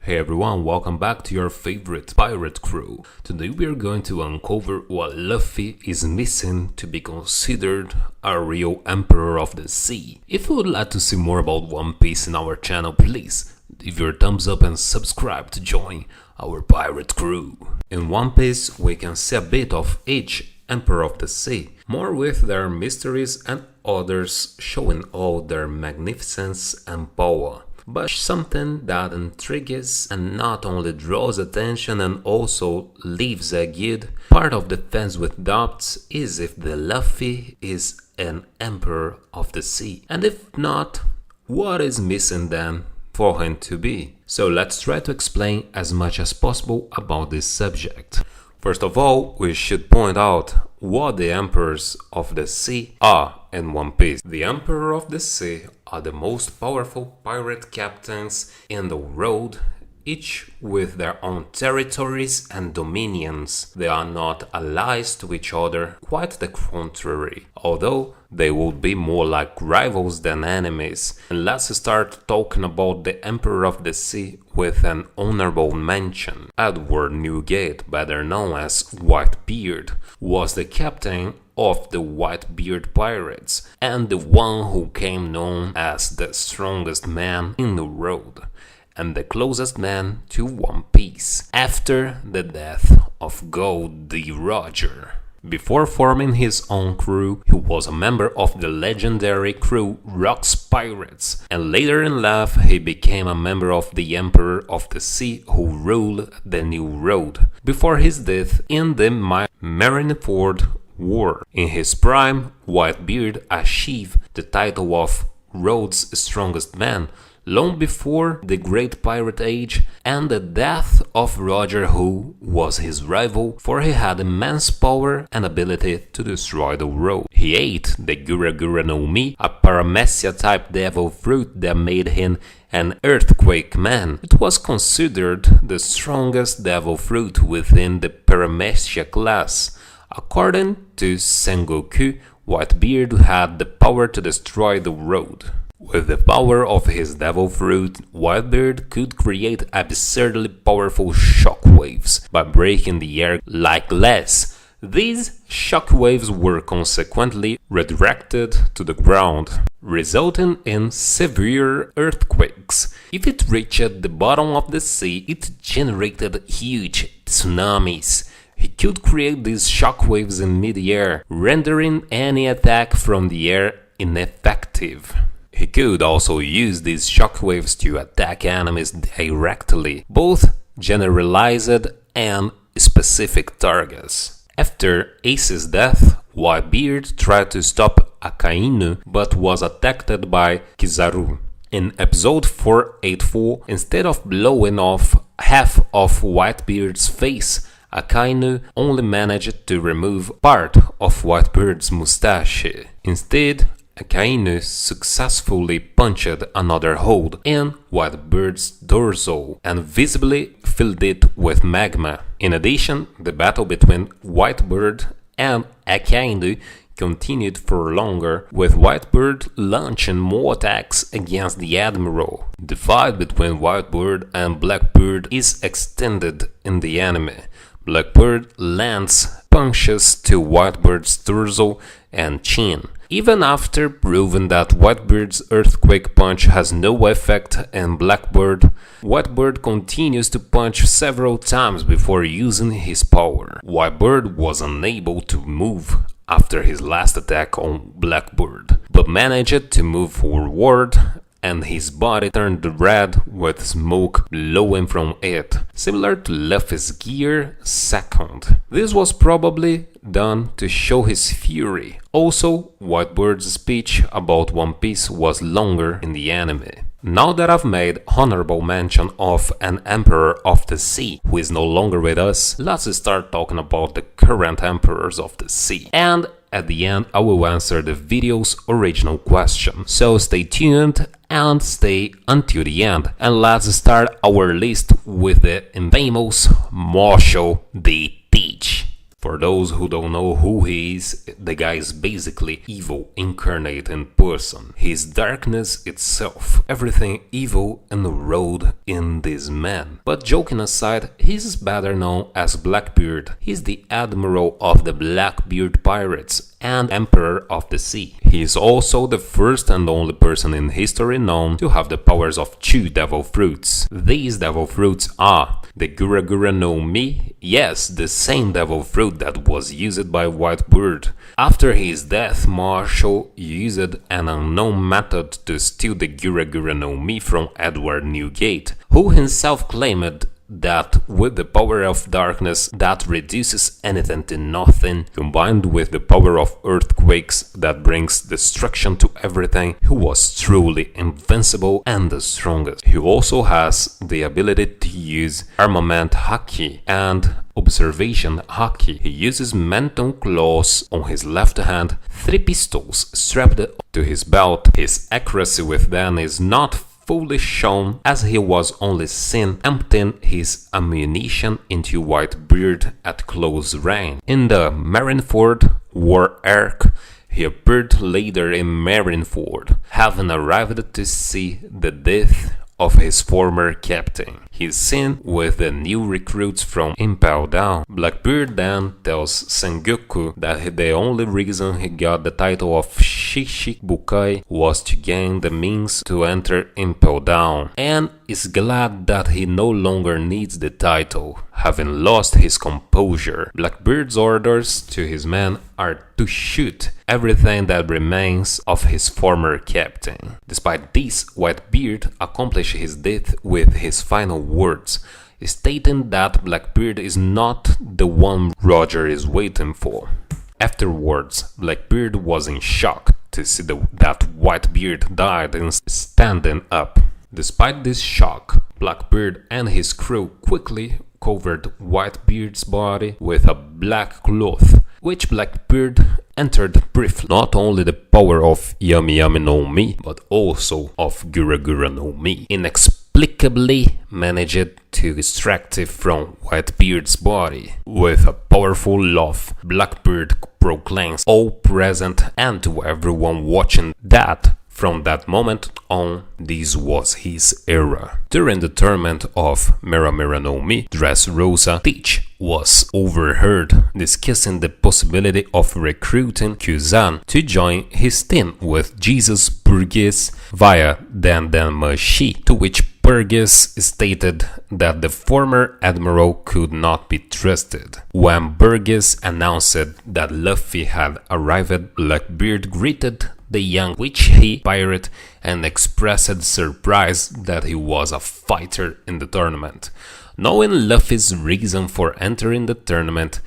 Hey everyone, welcome back to your favorite pirate crew. Today we are going to uncover what Luffy is missing to be considered a real emperor of the sea. If you would like to see more about One Piece in our channel, please leave your thumbs up and subscribe to join our pirate crew. In One Piece we can see a bit of each emperor of the sea, more with their mysteries and others showing all their magnificence and power. But something that intrigues and not only draws attention and also leaves a good part of the fans with doubts is if the Luffy is an emperor of the sea. And if not, what is missing then for him to be? So let's try to explain as much as possible about this subject. First of all, we should point out what the emperors of the sea are in One Piece. The emperor of the sea are the most powerful pirate captains in the world, each with their own territories and dominions. They are not allies to each other, quite the contrary, although they would be more like rivals than enemies. And let's start talking about the Emperor of the Sea with an honorable mention. Edward Newgate, better known as Whitebeard, was the captain of the Whitebeard pirates and the one who came known as the strongest man in the world and the closest man to One Piece after the death of Gold D. Roger. Before forming his own crew, he was a member of the legendary crew Rock's Pirates, and later in life he became a member of the Emperor of the Sea who ruled the New Road, before his death in the Marineford War. In his prime, Whitebeard achieved the title of Road's Strongest Man, long before the Great Pirate Age and the death of Roger, who was his rival, for he had immense power and ability to destroy the world. He ate the Gura Gura no Mi, a paramecia-type devil fruit that made him an earthquake man. It was considered the strongest devil fruit within the paramecia class. According to Sengoku, Whitebeard had the power to destroy the world. With the power of his devil fruit, Whitebeard could create absurdly powerful shockwaves by breaking the air like glass. These shockwaves were consequently redirected to the ground, resulting in severe earthquakes. If it reached the bottom of the sea, it generated huge tsunamis. He could create these shockwaves in mid-air, rendering any attack from the air ineffective. He could also use these shockwaves to attack enemies directly, both generalized and specific targets. After Ace's death, Whitebeard tried to stop Akainu but was attacked by Kizaru. In episode 484, instead of blowing off half of Whitebeard's face, Akainu only managed to remove part of Whitebeard's mustache. Instead, Akainu successfully punched another hole in Whitebeard's dorsal and visibly filled it with magma. In addition, the battle between Whitebeard and Akainu continued for longer, with Whitebeard launching more attacks against the Admiral. The fight between Whitebeard and Blackbeard is extended in the anime. Blackbeard lands punches to Whitebeard's dorsal and chin. Even after proving that Whitebeard's earthquake punch has no effect on Blackbeard, Whitebeard continues to punch several times before using his power. Whitebeard was unable to move after his last attack on Blackbeard, but managed to move forward, and his body turned red with smoke blowing from it, similar to Luffy's Gear Second. This was probably done to show his fury. Also, Whitebeard's speech about One Piece was longer in the anime. Now that I've made honorable mention of an Emperor of the Sea who is no longer with us, let's start talking about the current Emperors of the Sea. And at the end, I will answer the video's original question. So stay tuned and stay until the end. And let's start our list with the infamous Marshall D. Teach. For those who don't know who he is, the guy is basically evil incarnate in person. He's darkness itself, everything evil enrolled in this man. But joking aside, he's better known as Blackbeard. He's the admiral of the Blackbeard pirates and emperor of the sea. He is also the first and only person in history known to have the powers of 2 devil fruits. These devil fruits are the Gura Gura no Mi, yes, the same devil fruit that was used by Whitebeard. After his death, Marshall used an unknown method to steal the Gura Gura no Mi from Edward Newgate, who himself claimed that with the power of darkness that reduces anything to nothing, combined with the power of earthquakes that brings destruction to everything, he was truly invincible and the strongest. He also has the ability to use armament haki and observation haki. He uses menton claws on his left hand, 3 pistols strapped to his belt. His accuracy with them is not fully shown, as he was only seen emptying his ammunition into Whitebeard at close range. In the Marineford war arc, he appeared later in Marineford, having arrived to see the death of his former captain. He's seen with the new recruits from Impel Down. Blackbeard then tells Sengoku that the only reason he got the title of Shichibukai was to gain the means to enter Impel Down, and is glad that he no longer needs the title, having lost his composure. Blackbeard's orders to his men are to shoot everything that remains of his former captain. Despite this, Whitebeard accomplished his death with his final words, stating that Blackbeard is not the one Roger is waiting for. Afterwards, Blackbeard was in shock to see that Whitebeard died and standing up. Despite this shock, Blackbeard and his crew quickly covered Whitebeard's body with a black cloth, which Blackbeard entered briefly. Not only the power of Yami Yami no Mi, but also of Gura Gura no Mi, inexplicably managed to extract it from Whitebeard's body. With a powerful laugh, Blackbeard proclaims all present and to everyone watching that from that moment on, this was his era. During the tournament of Mera Mera no Mi, Dressrosa, Teach was overheard discussing the possibility of recruiting Kuzan to join his team with Jesus Burgess via Dandanmashi, to which Burgess stated that the former admiral could not be trusted. When Burgess announced that Luffy had arrived, Blackbeard greeted the young witch-he pirate and expressed surprise that he was a fighter in the tournament. Knowing Luffy's reason for entering the tournament,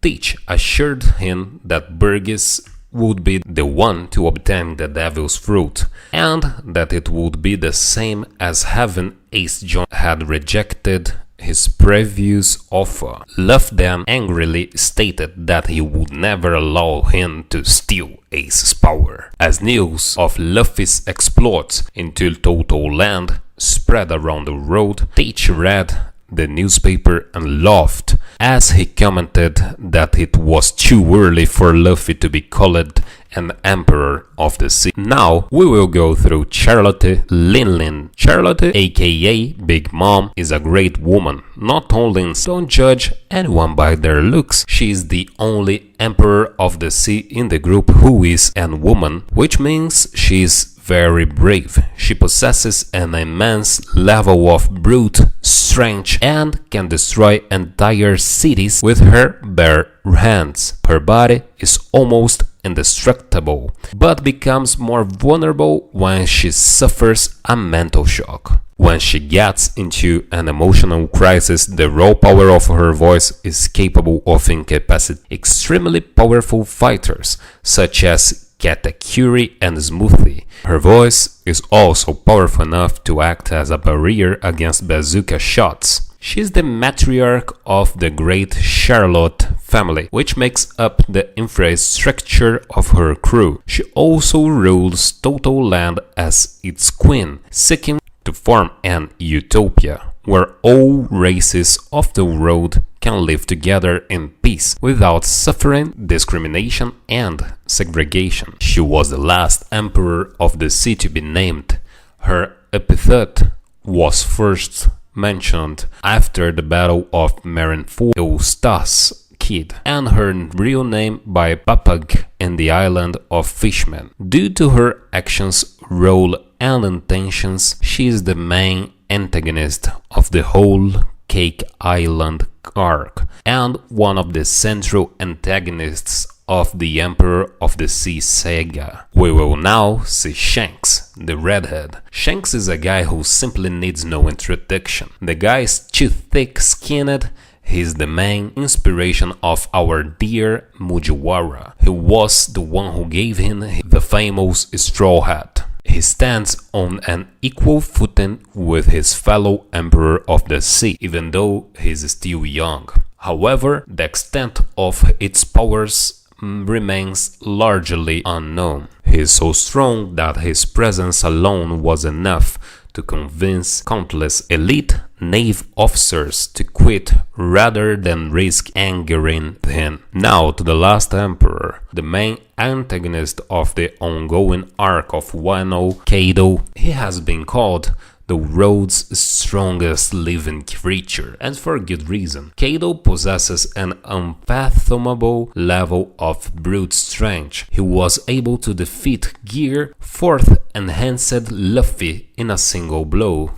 Teach assured him that Burgess would be the one to obtain the Devil's Fruit, and that it would be the same as having Ace John had rejected his previous offer. Luffy then angrily stated that he would never allow him to steal Ace's power. As news of Luffy's exploits in Total Land spread around the world, Teach read the newspaper and laughed as he commented that it was too early for Luffy to be called an emperor of the sea. Now we will go through Charlotte Linlin. Charlotte, aka Big Mom, is a great woman. Not only don't judge anyone by their looks, she is the only emperor of the sea in the group who is a woman, which means she is very brave. She possesses an immense level of brute strength and can destroy entire cities with her bare hands. Her body is almost indestructible, but becomes more vulnerable when she suffers a mental shock. When she gets into an emotional crisis, the raw power of her voice is capable of incapacitating extremely powerful fighters, such as Katakuri and Smoothie. Her voice is also powerful enough to act as a barrier against bazooka shots. She is the matriarch of the great Charlotte family, which makes up the infrastructure of her crew. She also rules Total Land as its queen, seeking to form an utopia, where all races of the world can live together in peace without suffering discrimination and segregation. She was the last emperor of the sea to be named. Her epithet was first mentioned after the Battle of Marineford Eustace Kid, and her real name by Papag in the Island of Fishmen. Due to her actions, role and intentions, she is the main antagonist of the whole Cake Island arc, and one of the central antagonists of the Emperor of the Sea saga. We will now see Shanks, the redhead. Shanks is a guy who simply needs no introduction. The guy is too thick-skinned. He's the main inspiration of our dear Mugiwara, who was the one who gave him the famous straw hat. He stands on an equal footing with his fellow Emperor of the Sea, even though he's still young. However, the extent of its powers remains largely unknown. He is so strong that his presence alone was enough to convince countless elite Navy officers to quit rather than risk angering him. Now to the last emperor, the main antagonist of the ongoing arc of Wano, Kaido. He has been called the world's strongest living creature, and for good reason. Kaido possesses an unfathomable level of brute strength. He was able to defeat Gear 4th Enhanced Luffy in a single blow.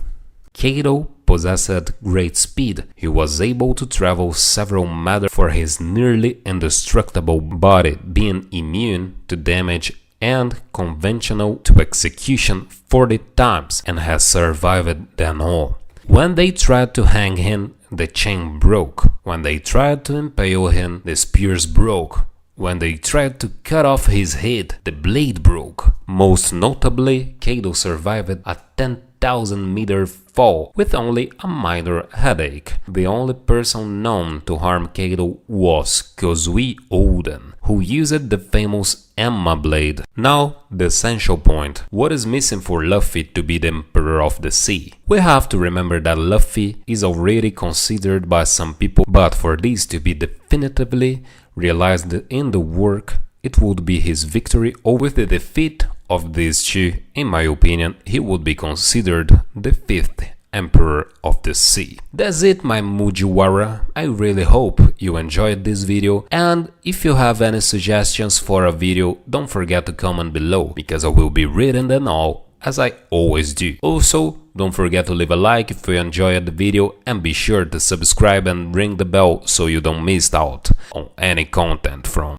Kaido possessed great speed. He was able to travel several meters for his nearly indestructible body, being immune to damage and conventional to execution 40 times, and has survived them all. When they tried to hang him, the chain broke. When they tried to impale him, the spears broke. When they tried to cut off his head, the blade broke. Most notably, Kaido survived a 10,000-meter fall with only a minor headache. The only person known to harm Kaido was Kozui Oden, who used the famous Emma blade. Now, the essential point. What is missing for Luffy to be the Emperor of the Sea? We have to remember that Luffy is already considered by some people, but for this to be definitively realized in the work, it would be his victory, or with the defeat of these two, in my opinion, he would be considered the 5th Emperor of the Sea. That's it, my Mugiwara. I really hope you enjoyed this video, and if you have any suggestions for a video, don't forget to comment below, because I will be reading them all, as I always do. Also, don't forget to leave a like if you enjoyed the video, and be sure to subscribe and ring the bell so you don't miss out on any content from